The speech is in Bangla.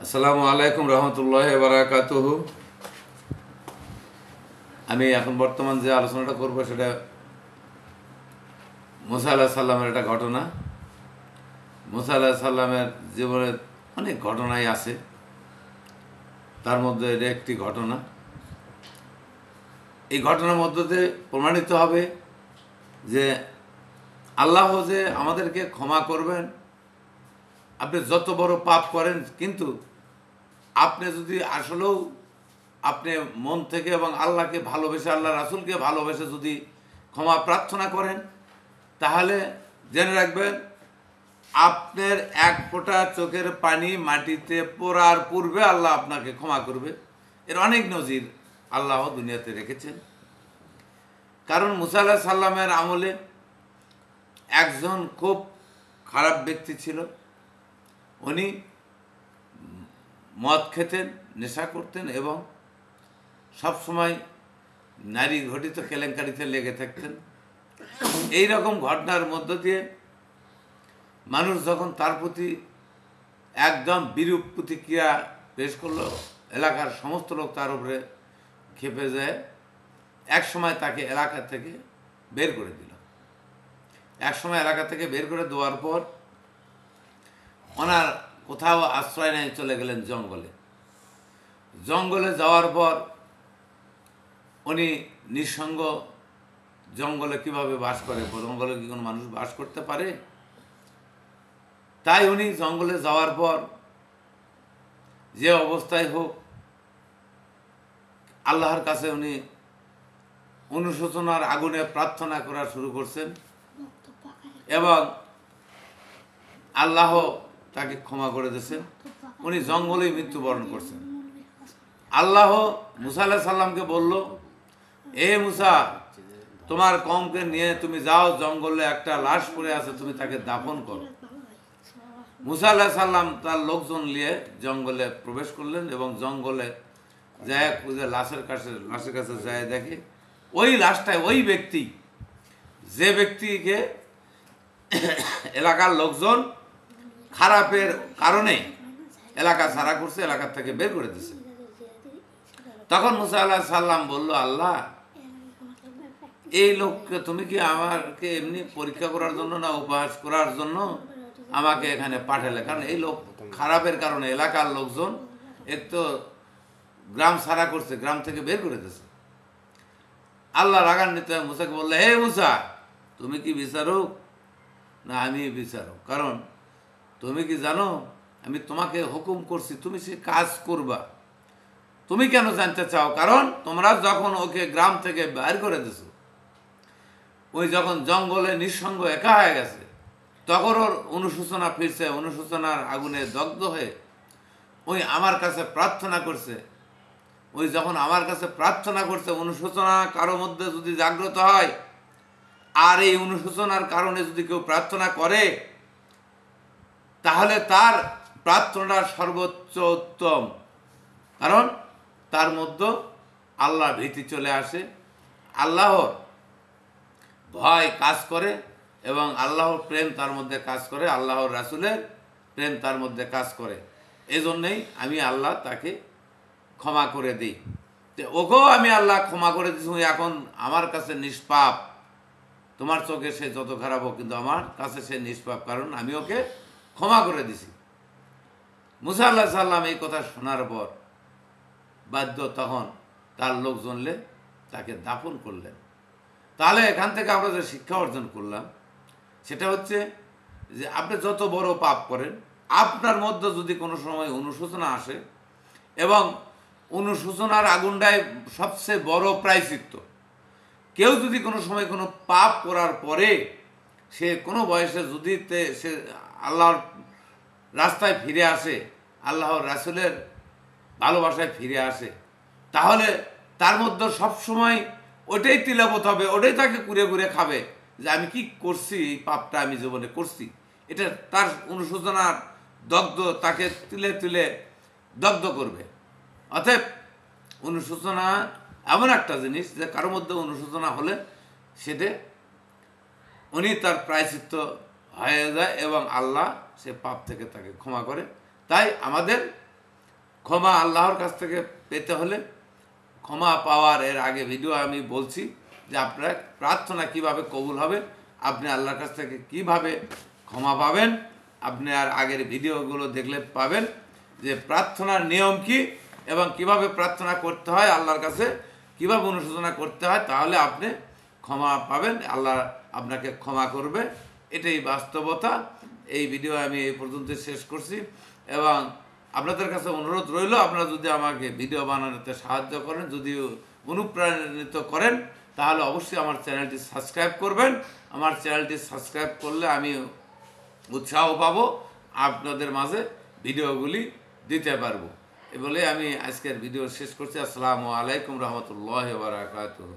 আসসালামু আলাইকুম রহমতুল্লাহি ওয়া বারাকাতুহু। আমি এখন বর্তমান যে আলোচনাটা করব সেটা মুসা আলাইহিস সালামের একটা ঘটনা। মুসা আলাইহিস সালামের জীবনের অনেক ঘটনাই আছে, তার মধ্যে এটা একটি ঘটনা। এই ঘটনার মধ্য দিয়ে প্রমাণিত হবে যে আল্লাহ যে আমাদেরকে ক্ষমা করবেন। আপনি যত বড় পাপ করেন, কিন্তু আপনি যদি আসলেও আপনি মন থেকে এবং আল্লাহকে ভালোবেসে, আল্লাহ রাসূলকে ভালোবেসে যদি ক্ষমা প্রার্থনা করেন, তাহলে জেনে রাখবেন আপনার এক ফোঁটা চোখের পানি মাটিতে পড়ার পূর্বে আল্লাহ আপনাকে ক্ষমা করবে। এর অনেক নজির আল্লাহ দুনিয়াতে রেখেছেন। কারণ মুসা আলাইহিস সালামের আমলে একজন খুব খারাপ ব্যক্তি ছিল। উনি মদ খেতেন, নেশা করতেন এবং সবসময় নারী ঘটিত কেলেঙ্কারিতে লেগে থাকতেন। এই রকম ঘটনার মধ্য দিয়ে মানুষ যখন তার প্রতি একদম বিরূপ প্রতিক্রিয়া পেশ করলো, এলাকার সমস্ত লোক তার উপরে ক্ষেপে যায়। এক সময় তাকে এলাকা থেকে বের করে দিল। এক সময় এলাকা থেকে বের করে দেওয়ার পর ওনার কোথাও আশ্রয় নেয়, চলে গেলেন জঙ্গলে। জঙ্গলে যাওয়ার পর উনি নিঃসঙ্গ জঙ্গলে কিভাবে বাস করে? জঙ্গলে কি কোনো মানুষ বাস করতে পারে? তাই উনি জঙ্গলে যাওয়ার পর যে অবস্থায় হোক আল্লাহর কাছে উনি অনুশোচনার আগুনে প্রার্থনা করা শুরু করছেন এবং আল্লাহ তাকে ক্ষমা করে দিয়েছেন। উনি জঙ্গলেই মৃত্যুবরণ করছেন। আল্লাহ মুসা আলাইহিস সালামকে বলল, এ মুসা, তোমার কওমকে নিয়ে তুমি যাও, জঙ্গলে একটা লাশ পড়ে আছে, তুমি তাকে দাফন করো। মুসা আলাইহিস সালাম তার লোকজন নিয়ে জঙ্গলে প্রবেশ করলেন এবং জঙ্গলে যায় খুঁজে লাশের কাছে যায়, দেখে ওই লাশটায় ওই ব্যক্তি, যে ব্যক্তিকে এলাকার লোকজন খারাপের কারণে এলাকা ছাড়া করছে, এলাকার থেকে বের করে দিয়েছে। তখন মুসা আলাইহিস সালাম বলল, আল্লাহ, এই লোককে তুমি কি আমাকে এমনি পরীক্ষা করার জন্য না উপহাস করার জন্য আমাকে এখানে পাঠালে? কারণ এই লোক খারাপের কারণে এলাকার লোকজন এক তো গ্রাম ছাড়া করছে, গ্রাম থেকে বের করে দিয়েছে। আল্লাহ রাগান্বিত মুসাকে বললে, হে মুসা, তুমি কি বিচারক না আমি বিচারক? কারণ তুমি কি জানো আমি তোমাকে হুকুম করছি, তুমি সে কাজ করবা। তুমি কেন জানতে চাও? কারণ তোমরা যখন ওকে গ্রাম থেকে বাইর করে দিছো, ওই যখন জঙ্গলে নিঃসঙ্গ একা হয়ে গেছে, তখন ওর অনুশোচনা ফিরছে, অনুশোচনার আগুনে দগ্ধ হয়ে ওই আমার কাছে প্রার্থনা করছে। ওই যখন আমার কাছে প্রার্থনা করছে, অনুশোচনা কারো মধ্যে যদি জাগ্রত হয় আর এই অনুশোচনার কারণে যদি কেউ প্রার্থনা করে, তাহলে তার প্রার্থনা সর্বোচ্চ উত্তম। কারণ তার মধ্যে আল্লাহর ভীতি চলে আসে, আল্লাহর ভয় কাজ করে এবং আল্লাহর প্রেম তার মধ্যে কাজ করে, আল্লাহর রাসূলের প্রেম তার মধ্যে কাজ করে। এই জন্যেই আমি আল্লাহ তাকে ক্ষমা করে দিই। তো ওকেও আমি আল্লাহ ক্ষমা করে দিচ্ছি। এখন আমার কাছে নিষ্পাপ। তোমার চোখে সে যত খারাপ হোক, কিন্তু আমার কাছে সে নিষ্পাপ, কারণ আমি ওকে ক্ষমা করে দিছি। মুসা আলাইহিস সালাম এই কথা শোনার পর বাধ্য তখন তার লোকজনলে তাকে দাফন করলেন। তাহলে এখান থেকে আমরা যে শিক্ষা অর্জন করলাম সেটা হচ্ছে যে আপনি যত বড় পাপ করেন, আপনার মধ্যে যদি কোনো সময় অনুশোচনা আসে, এবং অনুশোচনার আগুনটাই সবচেয়ে বড় প্রায়শ্চিত্ত। কেউ যদি কোনো সময় কোনো পাপ করার পরে সে কোনো বয়সে যদি সে আল্লাহর রাস্তায় ফিরে আসে, আল্লাহর রাসূলের ভালোবাসায় ফিরে আসে, তাহলে তার মধ্যে সবসময় ওটাই তিলাবত হবে, ওটাই তাকে কুরে কুরে খাবে যে আমি কি করছি, এই পাপটা আমি জীবনে করছি। এটা তার অনুশোচনার দগ্ধ, তাকে তিলে তিলে দগ্ধ করবে। অতএব অনুশোচনা এমন একটা জিনিস যে কারোর মধ্যে অনুশোচনা হলে সেটা উনি তার প্রায়শ্চিত্ত হয়ে যায় এবং আল্লাহ সে পাপ থেকে তাকে ক্ষমা করে। তাই আমাদের ক্ষমা আল্লাহর কাছ থেকে পেতে হলে ক্ষমা পাওয়ার এর আগে ভিডিও আমি বলছি যে আপনার প্রার্থনা কিভাবে কবুল হবে, আপনি আল্লাহর কাছ থেকে কিভাবে ক্ষমা পাবেন, আপনি আর আগের ভিডিওগুলো দেখলে পাবেন যে প্রার্থনার নিয়ম কি এবং কিভাবে প্রার্থনা করতে হয় আল্লাহর কাছে, কিভাবে অনুশোচনা করতে হয়, তাহলে আপনি ক্ষমা পাবেন, আল্লাহ আপনাকে ক্ষমা করবে। এটাই বাস্তবতা। এই ভিডিও আমি এই পর্যন্ত শেষ করছি এবং আপনাদের কাছে অনুরোধ রইল, আপনারা যদি আমাকে ভিডিও বানানোতে সাহায্য করেন, যদি অনুপ্রাণিত করেন, তাহলে অবশ্যই আমার চ্যানেলটি সাবস্ক্রাইব করবেন। আমার চ্যানেলটি সাবস্ক্রাইব করলে আমি উৎসাহ পাবো আপনাদের মাঝে ভিডিওগুলি দিতে পারবো। এ বলে আমি আজকের ভিডিও শেষ করছি। আসসালামু আলাইকুম রহমতুল্লাহ বারাকাতুহু।